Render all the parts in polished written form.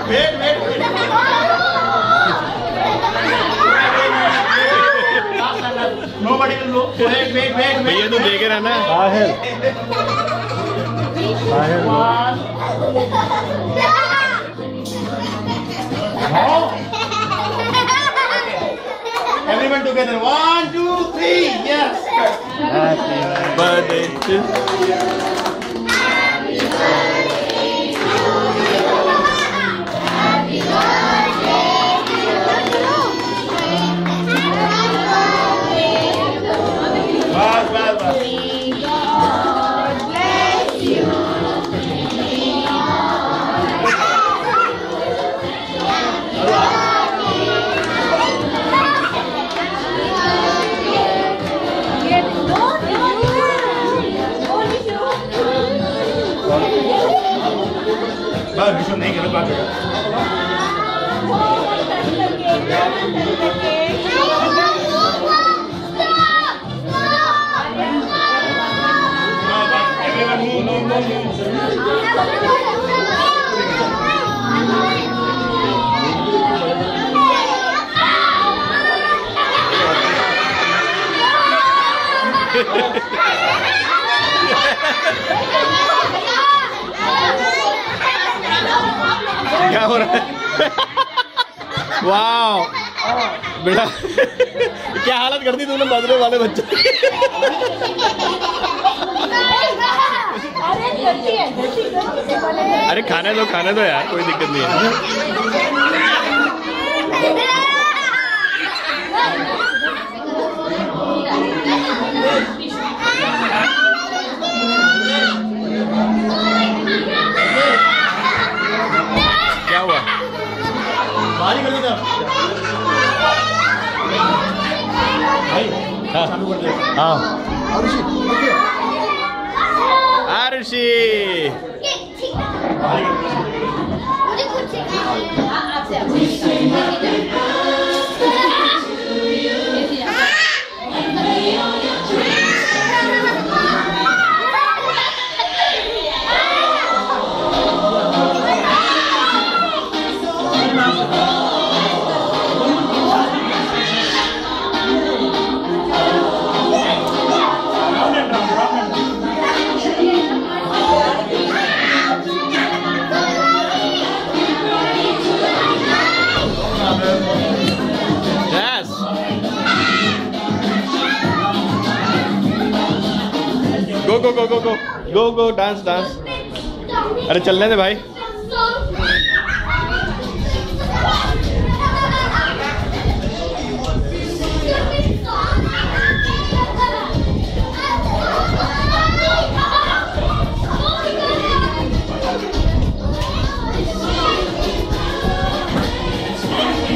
Wait wait nobody will know. Wait wait wait भैया तू देख रहा ना। साहिल साहिल Everyone together. 1, 2, 3. Yes. Happy birthday to बस बस बस। बस विश्व नहीं करो बात करो। Everyone move, move, move, move. क्या हो रहा है? वाह बेटा क्या हालत कर दी तूने मदरे वाले बच्चे। अरे खाने दो यार, कोई दिक्कत नहीं है। क्या हुआ? बारी कर देता भाई। हाँ चालू कर दे। हाँ आरुषि ओके। आरुषि मुझे कुछ आपसे Yes. Go dance. अरे चलने दे भाई।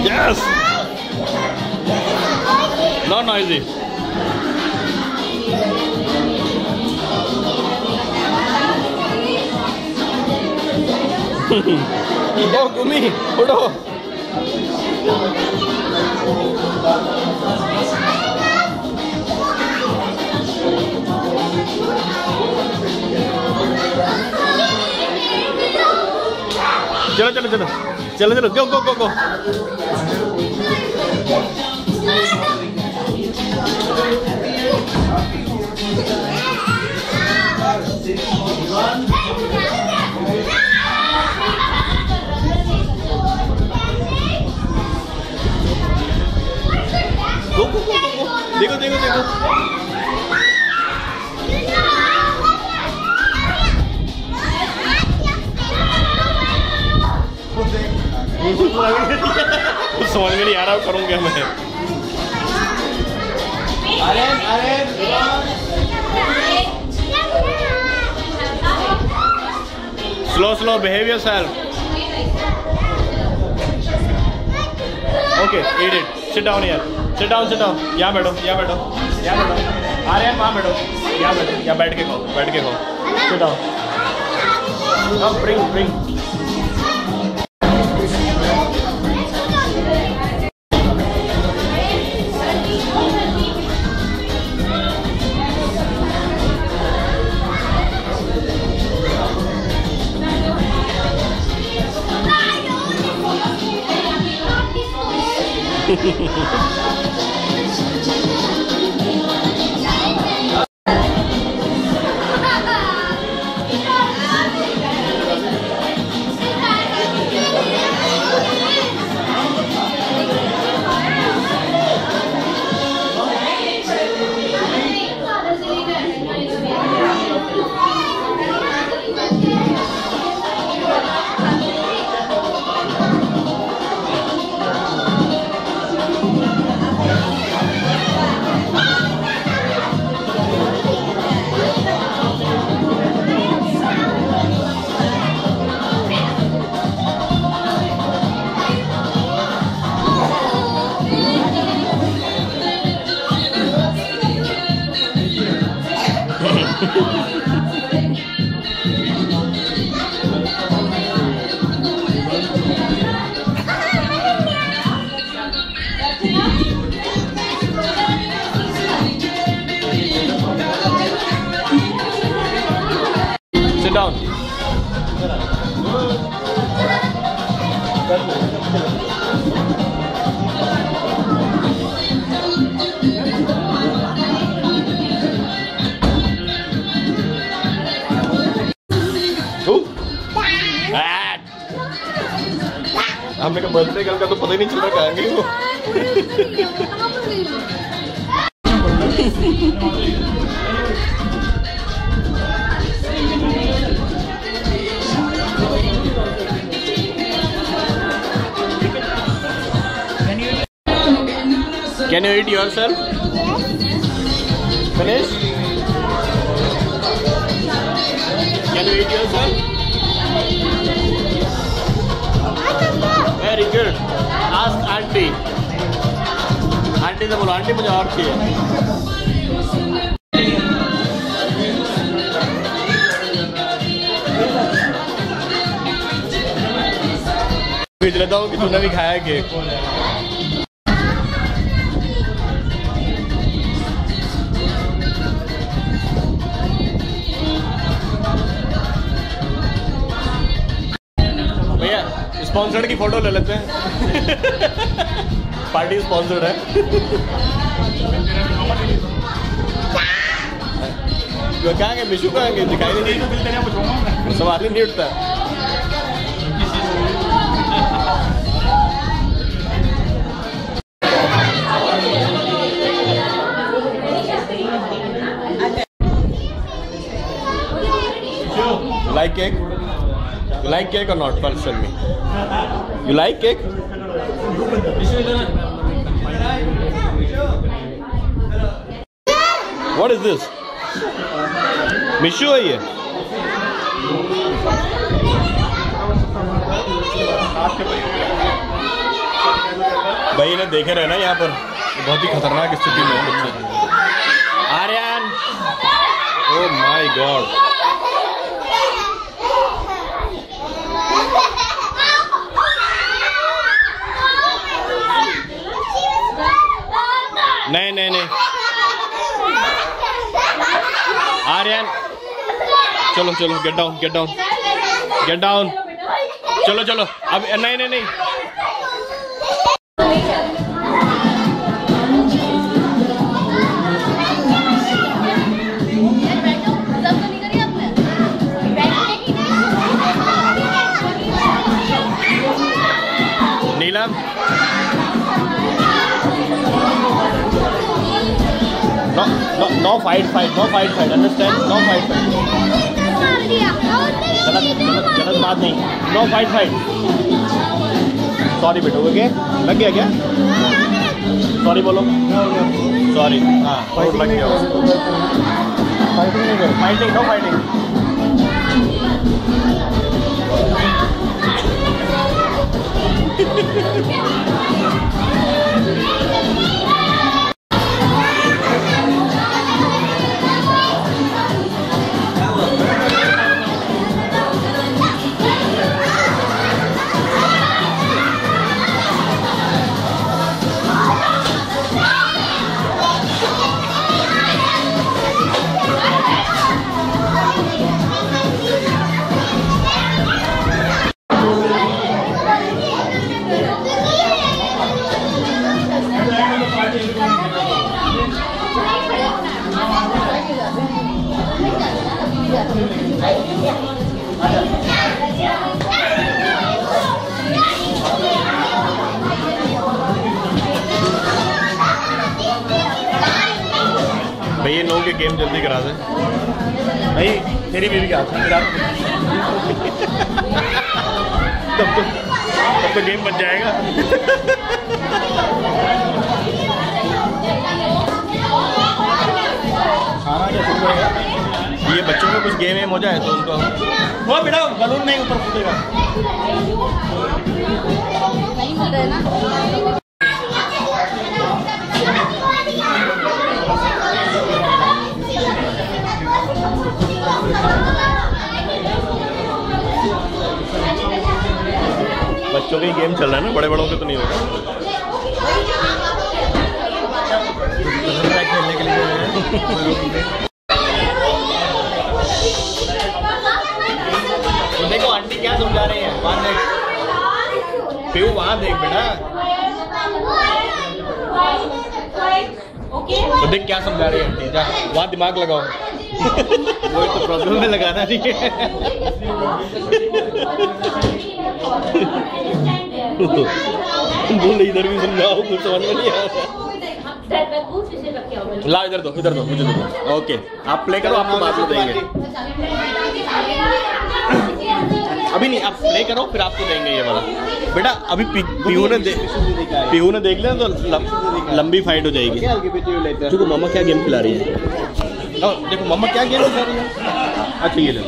Yes. Not noisy. Oh, Gumi, udo. चलो, go. Go. देखो। समझ में नहीं आ रहा करूँगा मैं। अरे Slow, behave yourself. Okay, eat it. Sit down here. Sit down. यहाँ बैठो। आर्यन वहाँ बैठो। यहाँ बैठ के खाओ। Sit down. Come, bring. Sit down. हमने का बर्थडे कल का तो पता ही नहीं चल रहा कहाँ गई वो। Can you eat yourself? Finish? Can you eat yourself? Very good. Ask auntie. Auntie से बोलो, auntie मुझे और चाहिए। भेज लेता हूँ कि तूने भी खाया केक। स्पॉन्सर्ड की फोटो ले लेते हैं। पार्टी स्पॉन्सर्ड है। कहाँ गए मिशू, कहाँ गए? दिखाई नहीं दी, सवाल ही नहीं उठता। You like cake? You like cake or not? First tell me. You like cake? What is this? Mishu है ये? भाई ने देखे रहे ना यहाँ पर, बहुत ही खतरनाक स्थिति में है बच्चे। Aryan, oh my god. नहीं नहीं नहीं आर्यन, चलो चलो, get down get down get down, चलो चलो अब। नहीं नहीं नहीं नीलम, no fight, no fight, understand? No fight. गलत बात नहीं, no fight. सॉरी बेटा, ओके? लग गया क्या? सॉरी बोलो। सॉरी, हाँ लग गया। फाइटिंग नहीं करो, फाइटिंग, नो फाइटिंग। भाई इन लोगों के गेम जल्दी करा दे भाई, तेरी बीवी क्या तब तो गेम बच जाएगा। खाना क्या शुरू है? ये बच्चों को कुछ गेम हो जाए तो उनको वो बेटा बलून नहीं ऊपर फूटेगा। नहीं मिल रहा है ना। बच्चों का ही गेम चल रहा है ना, बड़े बड़ों के तो नहीं होगा। खेलने के लिए तो देखो आंटी क्या समझा रही है, वहां देख पीयू, वहां देख बेटा, तो देख क्या समझा रही है आंटी, जा वहां दिमाग लगाओ। वो तो प्रॉब्लम में लगाना नहीं है। बोले इधर भी समझाओ, कुछ समझ में नहीं आ रहा। ला इधर दो मुझे दो। ओके आप प्ले करो, आपको बाद में देंगे। अभी नहीं, आप प्ले करो फिर आपको देंगे ये वाला। बेटा अभी पीहू ने देख लिया तो लंबी फाइट हो जाएगी। देखो मम्मा क्या गेम खिला रही है, देखो मम्मा क्या गेम खिला रही है। अच्छा ये ले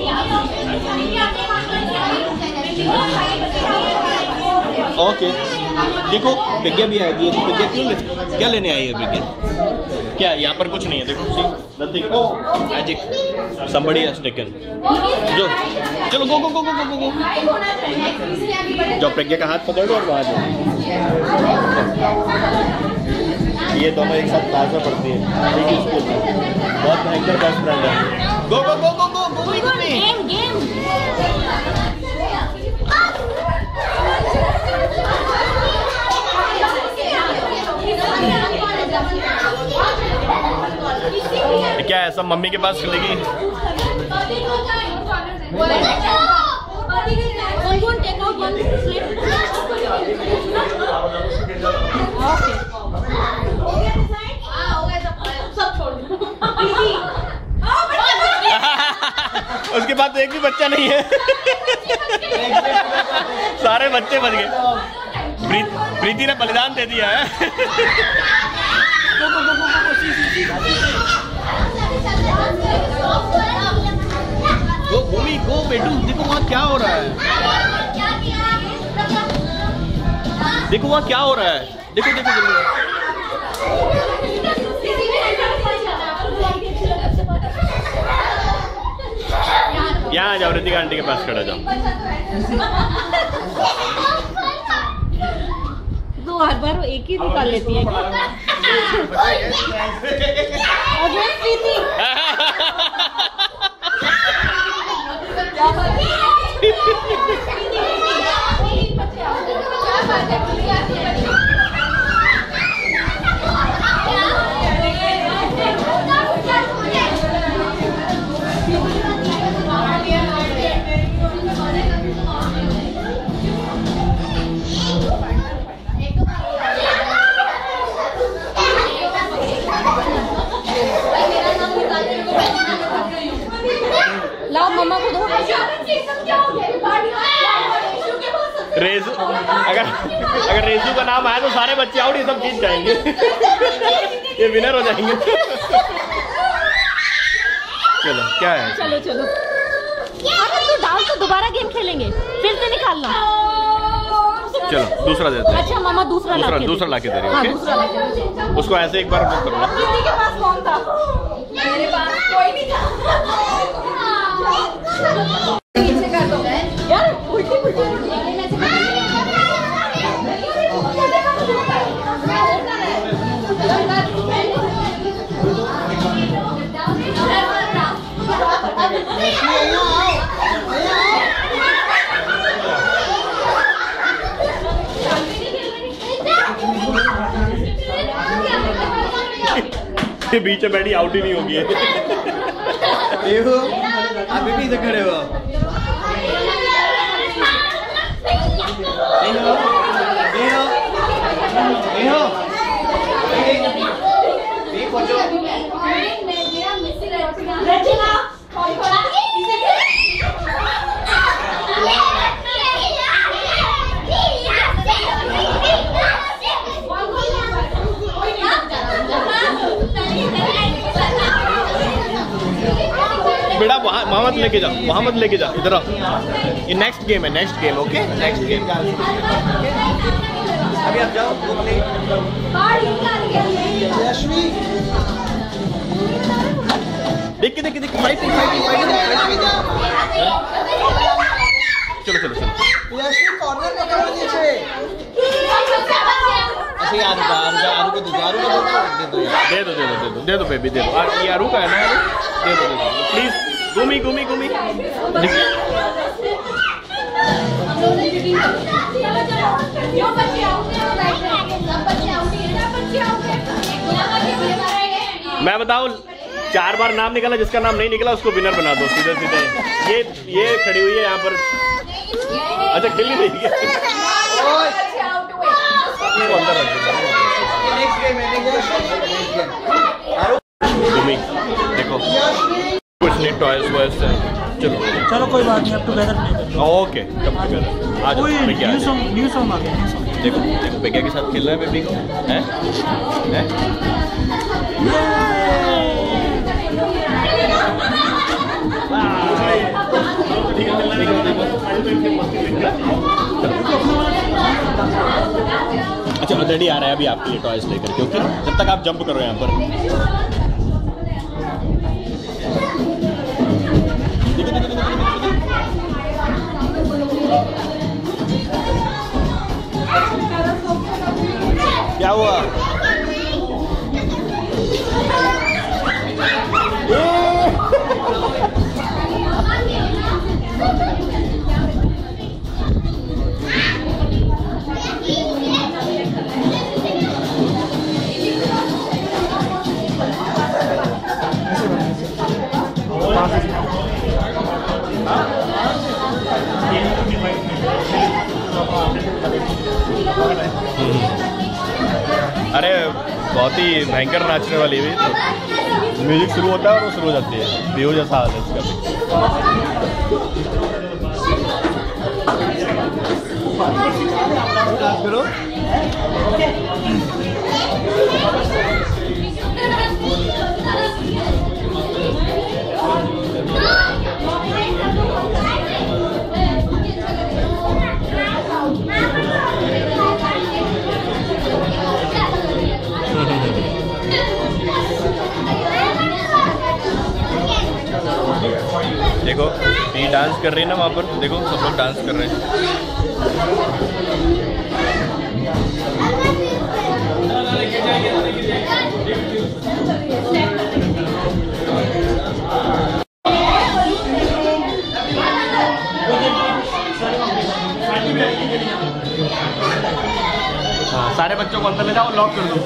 ओके। देखो प्रज्ञा भी आएगी, प्रज्ञा क्या लेने आई है प्रज्ञा? क्या यहाँ पर कुछ नहीं है, देखो nothing magic somebody has taken। जो चलो गो गो गो गो गो गो। जो प्रज्ञा का हाथ पकड़ो और वहाँ जाओ। ये दोनों एक साथ क्लास में पढ़ती है, एक ही स्कूल में, बहुत भयंकर बेस्ट फ्रेंड है। गो गो गो गो गो गो गेम। क्या है, सब मम्मी के पास चलेगी। उसके बाद तो एक भी बच्चा नहीं है। सारे बच्चे बच गए। प्रीति ने बलिदान दे दिया है। गो भूमि गो बेटू, देखो वहाँ क्या हो रहा है, देखो वहाँ क्या हो रहा है, देखो देखो देखो। यहाँ आ जाओ, ऋतिका आंटी के पास खड़ा जाओ। तो हर बार वो एक ही निकाल लेती है। लाओ मम्मा को दो। रेजू, अगर रेजू का नाम आया तो सारे बच्चे आउट, ये सब जीत जाएंगे। ये विनर हो जाएंगे। चलो क्या है, चलो चलो अगर तू डाल तो दोबारा गेम खेलेंगे, फिर से निकालना। चलो दूसरा देते हैं। अच्छा मामा दूसरा लाके दे रही है। दूसरा लाके उसको ऐसे एक बार बुक कर लो। किसी के पास कौन था? मेरे पास कोई नहीं था। यार उल्टी उल्टी बीच में बैठी आउट ही नहीं होगी। अभी भी इधर खड़े हो। बेटा वहाँ मत लेके जाओ, वहाँ मत लेके जाओ, इधर आओ। ये नेक्स्ट गेम है, next game. Okay next game. अभी आप जाओ। देख के फाइटिंग। चलो चलो चलो। दे दो बेबी, दे दो। ये आरू का है ना? दे दो प्लीज। घूमी। मैं बताऊं, 4 बार नाम निकला, जिसका नाम नहीं निकला उसको विनर बना दो सीधे। ये खड़ी हुई है यहाँ पर। अच्छा खेल ही नहीं है। देखो कुछ नहीं, टॉयज वॉयज है। चलो कोई बात नहीं, अब टुगेदर प्ले करेंगे। Okay come together. आज न्यू सॉन्ग आ गया। देखो बेकिया के साथ खेल रहा है बेबी को। हैं? अच्छा ऑलरेडी आ रहा है अभी आपके लिए टॉयज लेकर, क्योंकि जब तक आप जंप करो यहाँ पर। क्या हुआ? अरे बहुत ही भयंकर नाचने वाली है। तो म्यूजिक शुरू होता है और वो शुरू हो जाती है। बेहो जैसा हाल है इसका भी। देखो ये डांस कर रही है ना वहाँ पर। देखो सब लोग डांस कर रहे हैं। हाँ सारे बच्चों को अंदर ले जाओ, लॉक कर दो।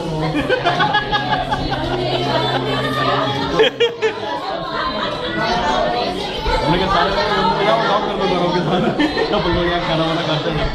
सारे लॉक कर दो घरों के साथ। खाना वाना खाते हैं।